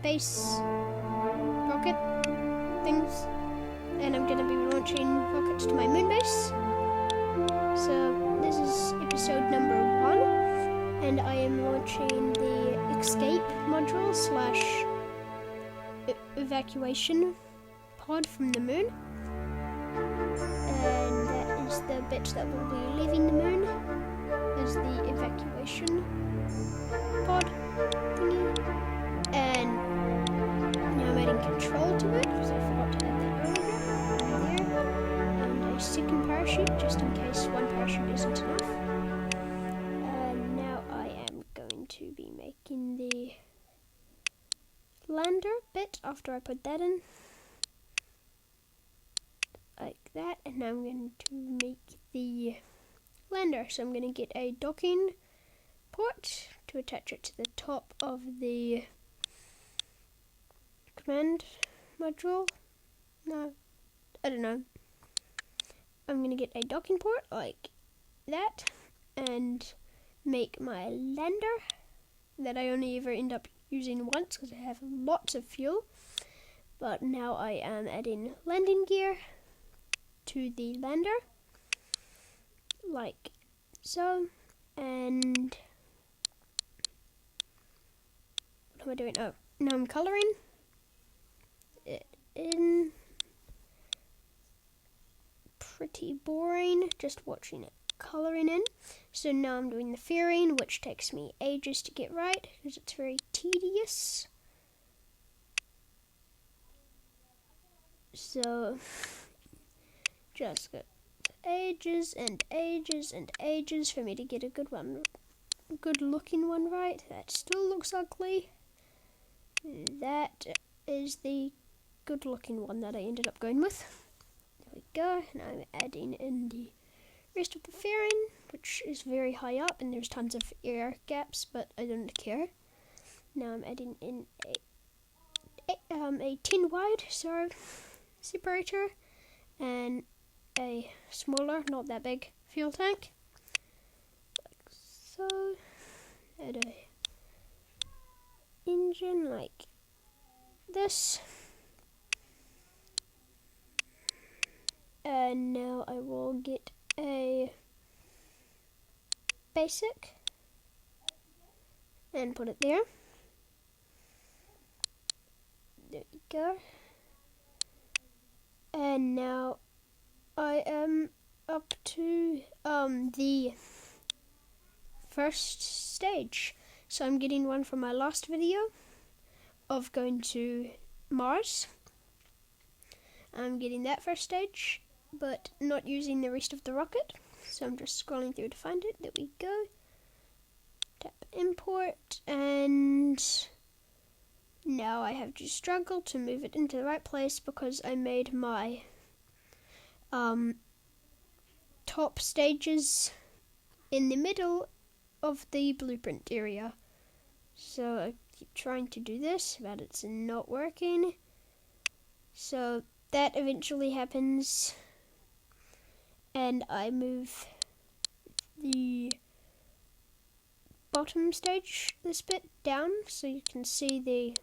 base rocket things, and I'm going to be launching rockets to my moon base. So this is episode number 1, and I am launching the escape module / evacuation pod from the moon, and that is the bit that will be leaving the moon as the evacuation pod thingy. And now I'm adding control to it because I forgot to add that earlier. There, and a second parachute just in case one parachute isn't enough. And now I am going to be making the lander bit after I put that in, like that. And now I'm going to make the lander. So I'm going to get a docking port to attach it to the top of the command module. No, I don't know. I'm going to get a docking port like that and make my lander that I only ever end up using once because I have lots of fuel. But now I am adding landing gear to the lander like so. And what am I doing? Oh, now I'm colouring it in. Pretty boring, just watching it colouring in. So now I'm doing the fairing, which takes me ages to get right because it's very tedious. So just got ages and ages and ages for me to get a good looking one right. That still looks ugly. That is the good looking one that I ended up going with. There we go. Now I'm adding in the rest of the fairing, which is very high up and there's tons of air gaps, but I don't care. Now I'm adding in a 10 wide separator and a smaller, not that big, fuel tank, like so. Add a engine like this, and now I will get a basic and put it there. There you go. And now I am up to the first stage. So I'm getting one from my last video of going to Mars. I'm getting that first stage, but not using the rest of the rocket. So I'm just scrolling through to find it. There we go. Tap import, and now I have to struggle to move it into the right place because I made my top stages in the middle of the blueprint area. So I keep trying to do this, but it's not working. So that eventually happens, and I move the bottom stage, this bit, down so you can see the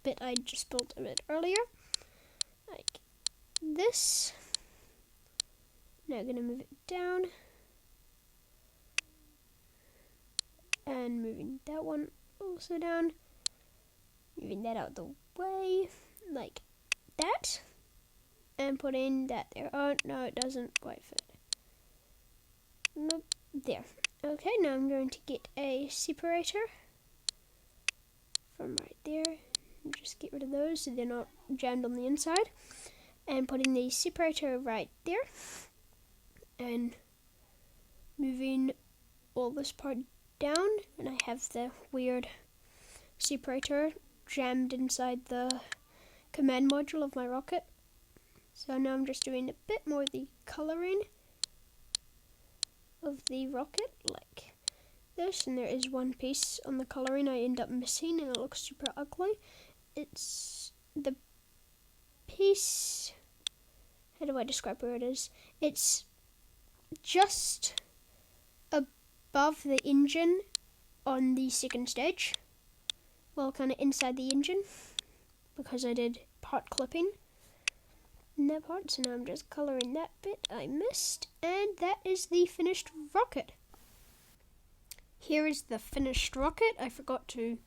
bit I just built a bit earlier, like this. Now I'm going to move it down, and moving that one also down, moving that out the way like that, and putting that there. Oh no, it doesn't quite fit. Nope, there. Okay, now I'm going to get a separator from right there and just get rid of those so they're not jammed on the inside, and putting the separator right there and moving all this part down, and I have the weird separator jammed inside the command module of my rocket. So now I'm just doing a bit more of the colouring of the rocket like this, and there is one piece on the colouring I end up missing and it looks super ugly. It's the piece, how do I describe where it is? It's just above the engine on the second stage, well, kind of inside the engine, because I did part clipping in that part, so now I'm just colouring that bit I missed, and that is the finished rocket. Here is the finished rocket. I forgot to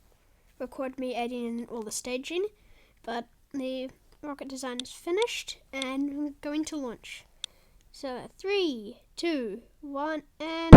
record me adding in all the staging, but the rocket design is finished and I'm going to launch. So 3, 2, 1, and...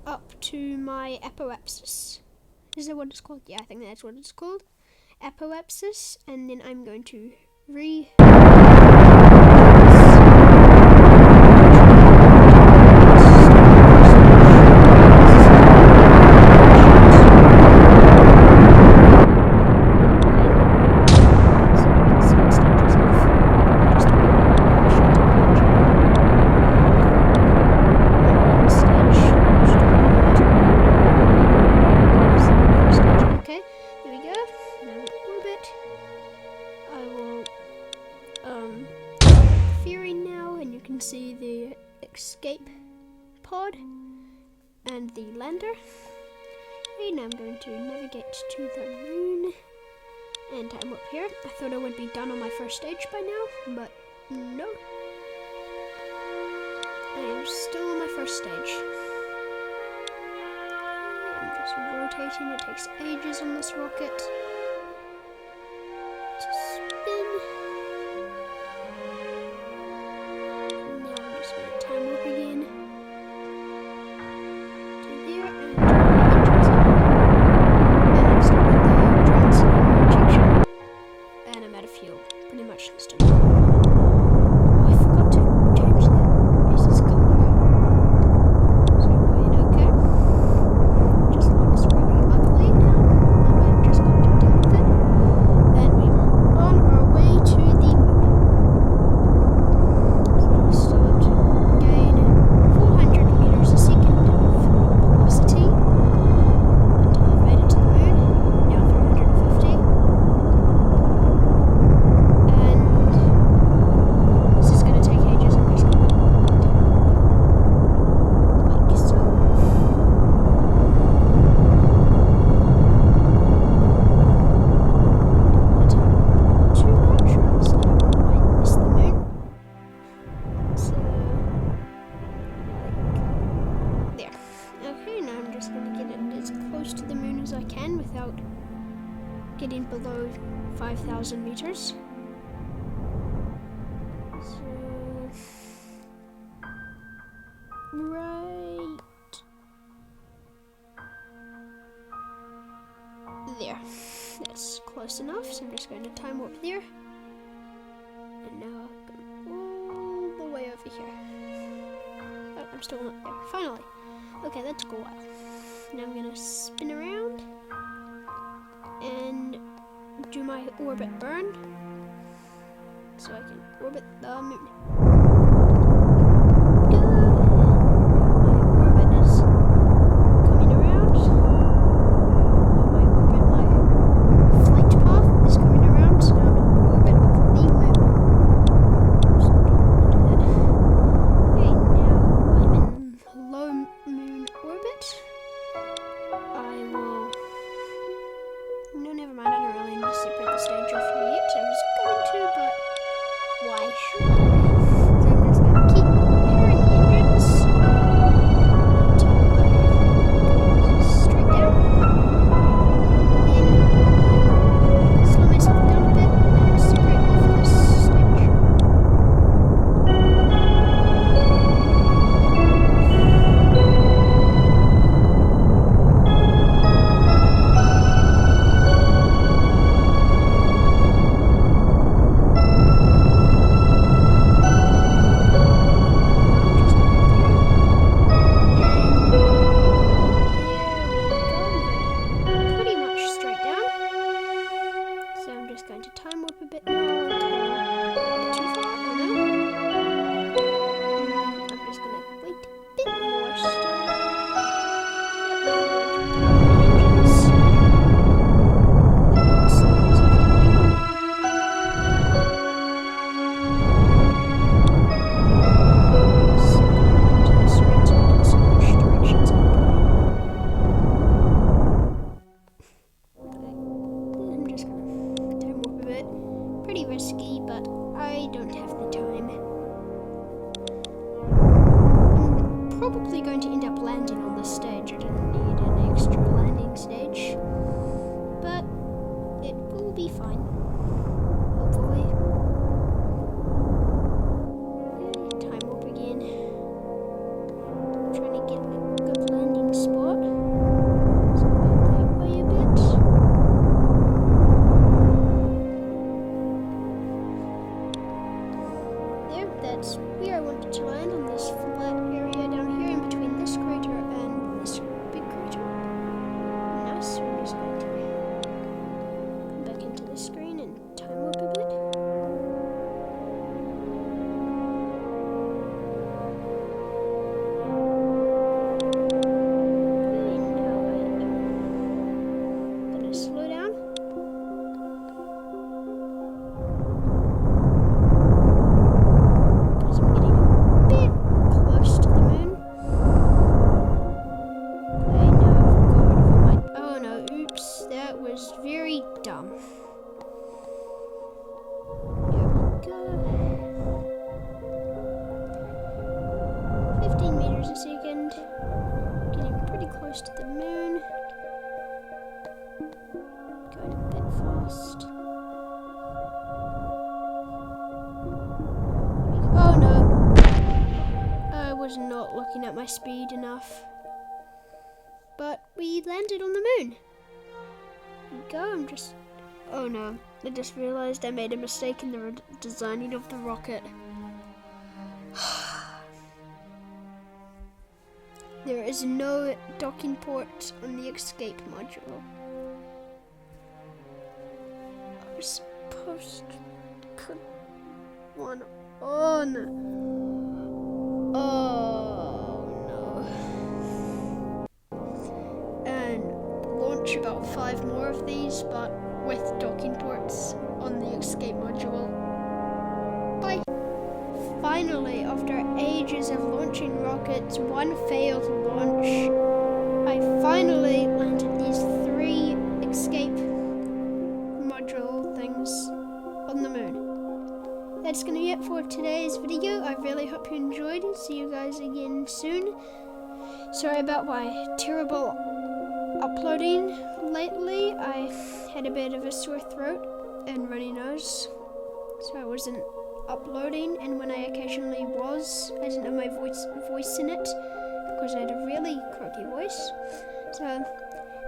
up to my apoapsis. Is that what it's called? Yeah, I think that's what it's called. Apoapsis, and then I'm going to see the escape pod and the lander. And now I'm going to navigate to the moon, and I'm up here. I thought I would be done on my first stage by now, but no. I am still on my first stage. I'm just rotating. It takes ages on this rocket to spin. To the moon as I can without getting below 5,000 meters. So, right there. That's close enough, so I'm just going to time warp there. And now I'm going all the way over here. Oh, I'm still not there. Finally. Okay, that took a while. Now I'm gonna spin around and do my orbit burn so I can orbit the moon. Stage off yet. I was going to, but why should I? pretty risky, but I don't have the time. I'm probably going to end up landing on this stage. I didn't need an extra landing stage, but it will be fine, hopefully. Okay, time will begin. I'm trying to get a good landing spot. So go that way a bit. That's where I wanted to land, on this flat area down here in between this crater and this big crater. Nice. So I'm just going to come back into the screen and time warp a bit. Okay, now I am gonna slow down. Very dumb. Here we go. 15 meters a second. Getting pretty close to the moon. Going a bit fast. Oh no. I was not looking at my speed enough. But we landed on the moon. Go, oh no, I just realized I made a mistake in the designing of the rocket. There is no docking port on the escape module. I was supposed to put one on. Oh no. And launch about 5 more of these, but with docking ports on the escape module. Bye! Finally, after ages of launching rockets, one failed launch, I finally landed these 3 escape module things on the moon. That's going to be it for today's video. I really hope you enjoyed. See you guys again soon. Sorry about my terrible uploading lately. I had a bit of a sore throat and runny nose, so I wasn't uploading, and when I occasionally was, I didn't have my voice in it because I had a really croaky voice. So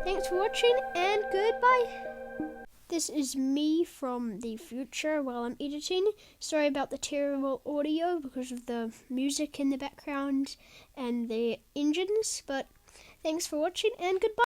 thanks for watching and goodbye. This is me from the future while I'm editing. Sorry about the terrible audio because of the music in the background and the engines, but thanks for watching and goodbye.